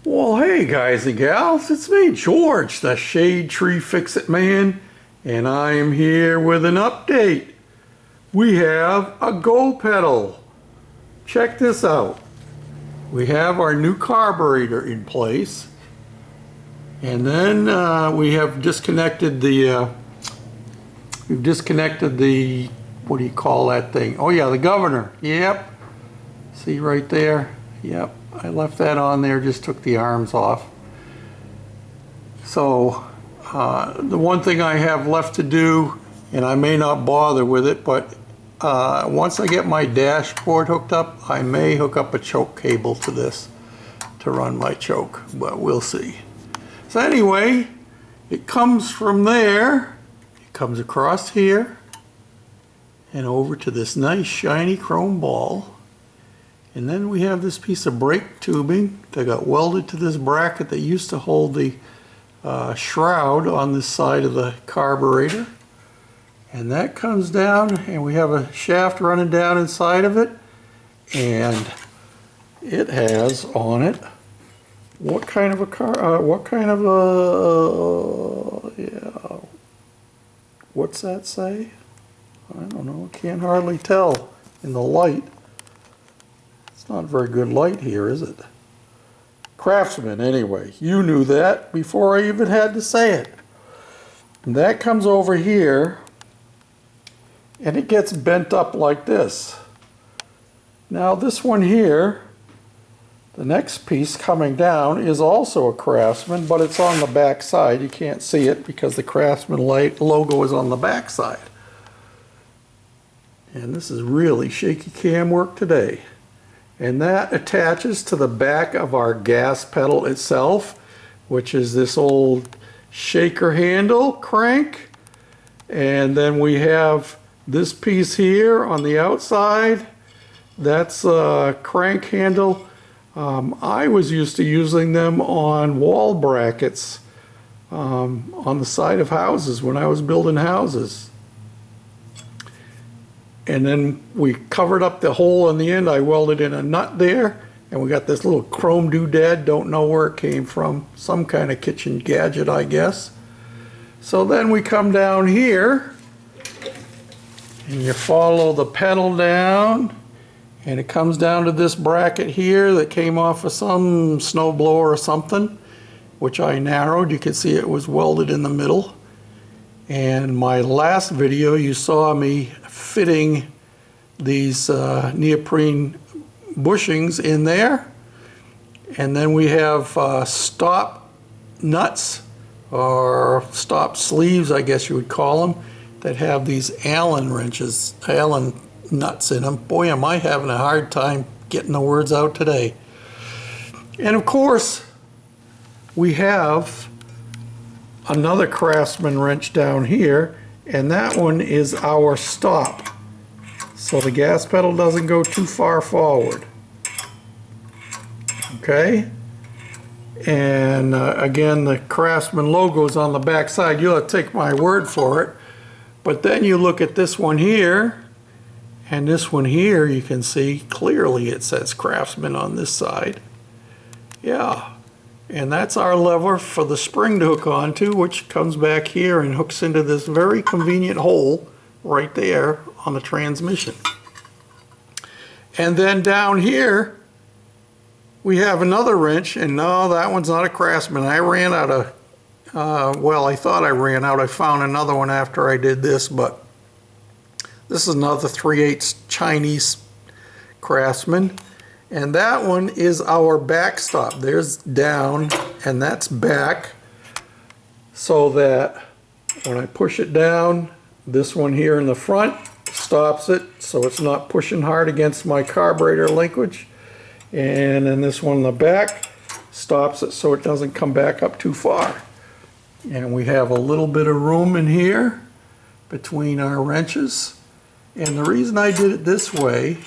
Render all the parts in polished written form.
Well, hey guys and gals, it's me, George, the Shade Tree Fix-It Man, and I am here with an update. We have a Go pedal. Check this out. We have our new carburetor in place, and then we have disconnected the, what do you call that thing? Oh yeah, the governor. Yep. See right there? Yep. I left that on there, just took the arms off. So the one thing I have left to do, and I may not bother with it, but once I get my dashboard hooked up, I may hook up a choke cable to this to run my choke, but we'll see. So anyway, it comes from there, it comes across here and over to this nice shiny chrome ball. And then we have this piece of brake tubing that got welded to this bracket that used to hold the shroud on this side of the carburetor. And that comes down, and we have a shaft running down inside of it. And it has on it, what kind of a car, yeah, what's that say? I don't know, can't hardly tell in the light. It's not a very good light here, is it? Craftsman, anyway. You knew that before I even had to say it. And that comes over here, and it gets bent up like this. Now this one here, the next piece coming down, is also a Craftsman, but it's on the back side. You can't see it because the Craftsman logo is on the back side. And this is really shaky cam work today. And that attaches to the back of our gas pedal itself, which is this old shaker handle crank. And then we have this piece here on the outside. That's a crank handle. I was used to using them on wall brackets on the side of houses when I was building houses. And then we covered up the hole on the end. I welded in a nut there, and we got this little chrome doodad. Don't know where it came from. Some kind of kitchen gadget, I guess. So then we come down here, and you follow the pedal down, and it comes down to this bracket here that came off of some snowblower or something, which I narrowed. You can see it was welded in the middle. And my last video, you saw me fitting these neoprene bushings in there. And then we have stop nuts, or stop sleeves, I guess you would call them, that have these Allen wrenches, Allen nuts in them. Boy, am I having a hard time getting the words out today. And of course, we have another Craftsman wrench down here, and that one is our stop, so the gas pedal doesn't go too far forward. Okay, and again, the Craftsman logo is on the back side. You'll have to take my word for it, but then you look at this one here and this one here, you can see clearly it says Craftsman on this side. Yeah. And that's our lever for the spring to hook onto, which comes back here and hooks into this very convenient hole right there on the transmission. And then down here, we have another wrench, and no, that one's not a Craftsman. I ran out of, well, I thought I ran out. I found another one after I did this, but this is another 3/8 Chinese Craftsman. And that one is our backstop. There's down, and that's back, so that when I push it down, this one here in the front stops it, so it's not pushing hard against my carburetor linkage. And then this one in the back stops it so it doesn't come back up too far. And we have a little bit of room in here between our wrenches. And the reason I did it this way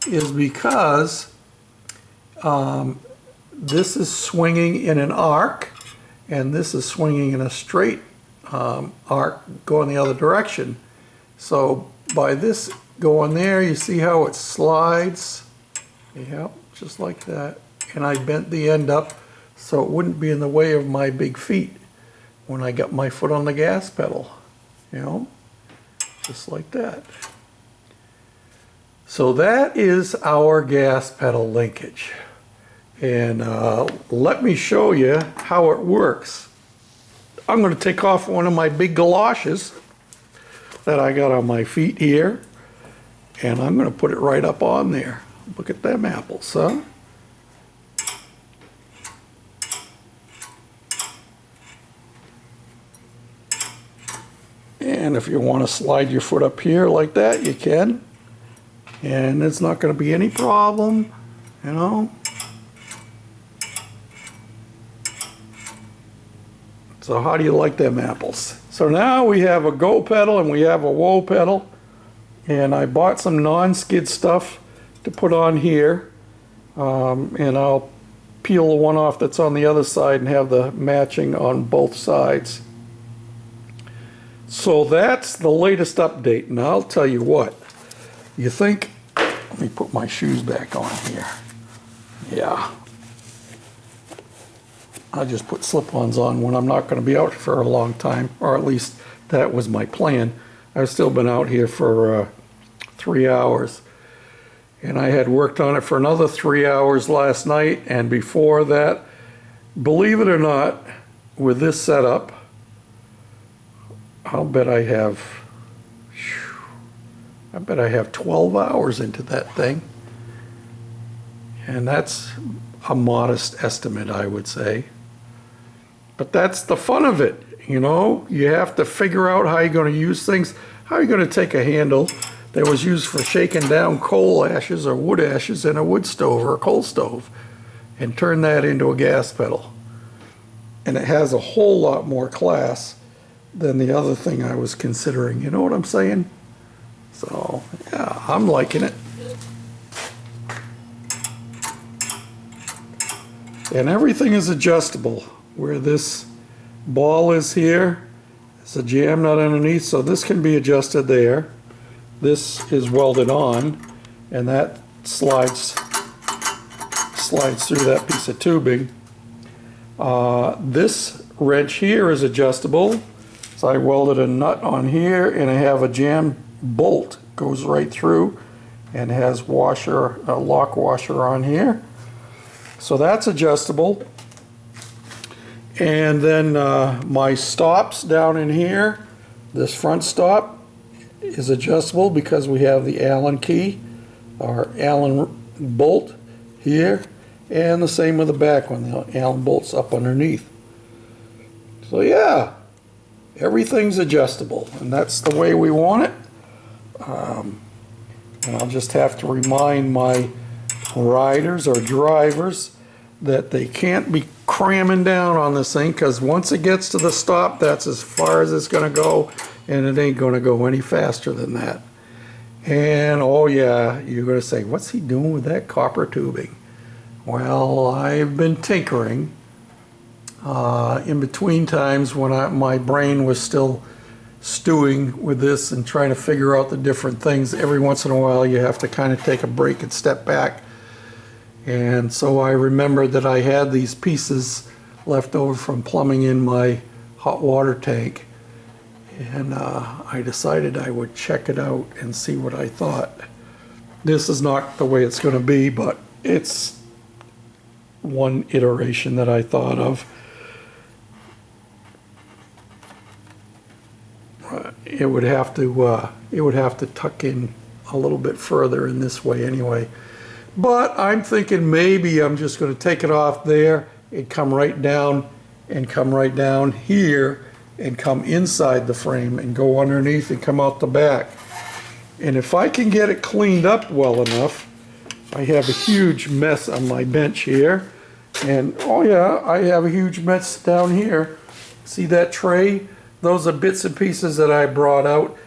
is because this is swinging in an arc, and this is swinging in a straight arc going the other direction. So by this going there, you see how it slides? Yep, just like that. And I bent the end up so it wouldn't be in the way of my big feet when I got my foot on the gas pedal, you know, just like that. So that is our gas pedal linkage. And let me show you how it works. I'm going to take off one of my big galoshes that I got on my feet here, and I'm going to put it right up on there. Look at them apples, huh? And if you want to slide your foot up here like that, you can. And it's not going to be any problem, you know. So how do you like them apples? So now we have a go pedal and we have a whoa pedal. And I bought some non-skid stuff to put on here. And I'll peel the one off that's on the other side and have the matching on both sides. So that's the latest update. And I'll tell you what, you think, let me put my shoes back on here. Yeah. I just put slip-ons on when I'm not going to be out for a long time, or at least that was my plan. I've still been out here for 3 hours. And I had worked on it for another 3 hours last night, and before that, believe it or not, with this setup, I'll bet I have 12 hours into that thing. And that's a modest estimate, I would say. But that's the fun of it, you know? You have to figure out how you're going to use things, how you're going to take a handle that was used for shaking down coal ashes or wood ashes in a wood stove or a coal stove and turn that into a gas pedal. And it has a whole lot more class than the other thing I was considering. You know what I'm saying? So, yeah, I'm liking it. And everything is adjustable. Where this ball is here, there's a jam nut underneath, so this can be adjusted there. This is welded on, and that slides through that piece of tubing. This wrench here is adjustable. So I welded a nut on here, and I have a jam bolt goes right through and has washer, a lock washer on here. So that's adjustable. And then my stops down in here, this front stop is adjustable because we have the Allen key, our Allen bolt here, and the same with the back one, the Allen bolt's up underneath. So yeah, everything's adjustable, and that's the way we want it. And I'll just have to remind my riders or drivers that they can't be cramming down on this thing, because once it gets to the stop, that's as far as it's going to go, and it ain't going to go any faster than that. And oh yeah, you're going to say, what's he doing with that copper tubing? Well, I've been tinkering in between times when my brain was still stewing with this and trying to figure out the different things. Every once in a while you have to kind of take a break and step back. And so I remembered that I had these pieces left over from plumbing in my hot water tank. And I decided I would check it out and see what I thought. This is not the way it's going to be, but it's one iteration that I thought of. It would have to tuck in a little bit further in this way anyway. But I'm thinking maybe I'm just going to take it off there and come right down and come right down here and come inside the frame and go underneath and come out the back. And if I can get it cleaned up well enough, I have a huge mess on my bench here. And oh yeah, I have a huge mess down here. See that tray? Those are bits and pieces that I brought out.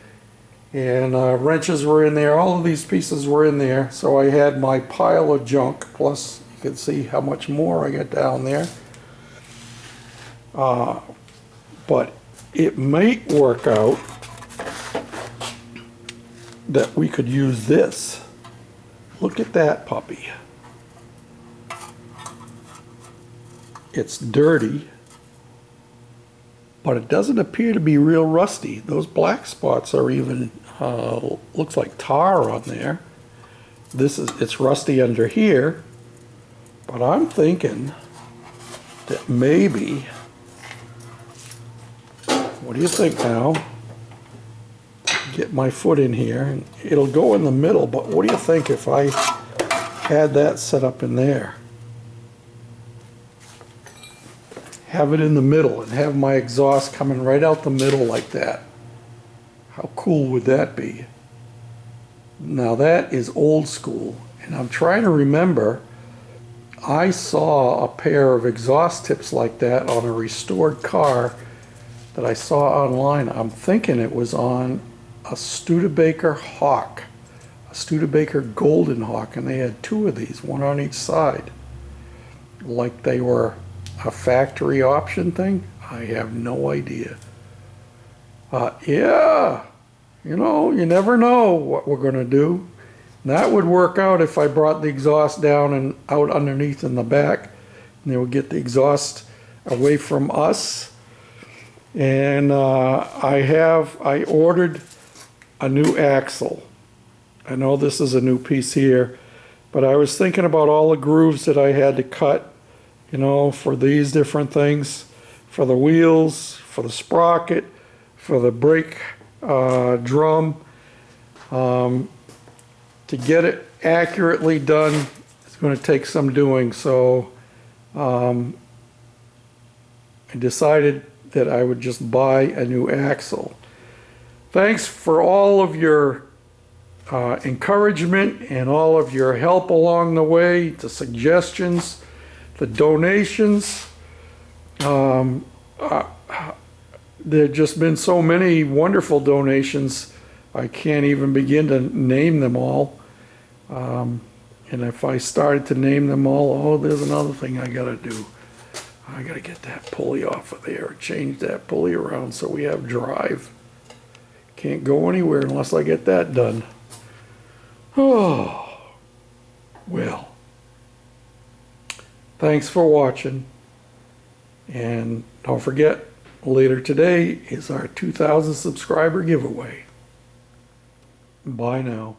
And wrenches were in there. All of these pieces were in there. So I had my pile of junk. Plus, you can see how much more I got down there. But it might work out that we could use this. Look at that puppy. it's dirty, but it doesn't appear to be real rusty. Those black spots are even, looks like tar on there. It's rusty under here, but I'm thinking that maybe, what do you think now? Get my foot in here, and it'll go in the middle, but what do you think if I had that set up in there? Have it in the middle and have my exhaust coming right out the middle like that. How cool would that be? Now that is old school, and I'm trying to remember, I saw a pair of exhaust tips like that on a restored car that I saw online. I'm thinking it was on a Studebaker Hawk, a Studebaker Golden Hawk, and they had two of these, one on each side, like they were a factory option thing. I have no idea. Yeah, you know, you never know what we're going to do. That would work out if I brought the exhaust down and out underneath in the back, and they would get the exhaust away from us. And I ordered a new axle. I know this is a new piece here, but I was thinking about all the grooves that I had to cut, you know, for these different things, for the wheels, for the sprocket, for the brake drum. To get it accurately done, it's going to take some doing. So I decided that I would just buy a new axle. Thanks for all of your encouragement and all of your help along the way, the suggestions, the donations. There have just been so many wonderful donations, I can't even begin to name them all. And if I started to name them all, oh, there's another thing I gotta do. I gotta get that pulley off of there, change that pulley around so we have drive. Can't go anywhere unless I get that done. Oh, well. Thanks for watching. And don't forget, later today is our 2,000 subscriber giveaway. Bye now.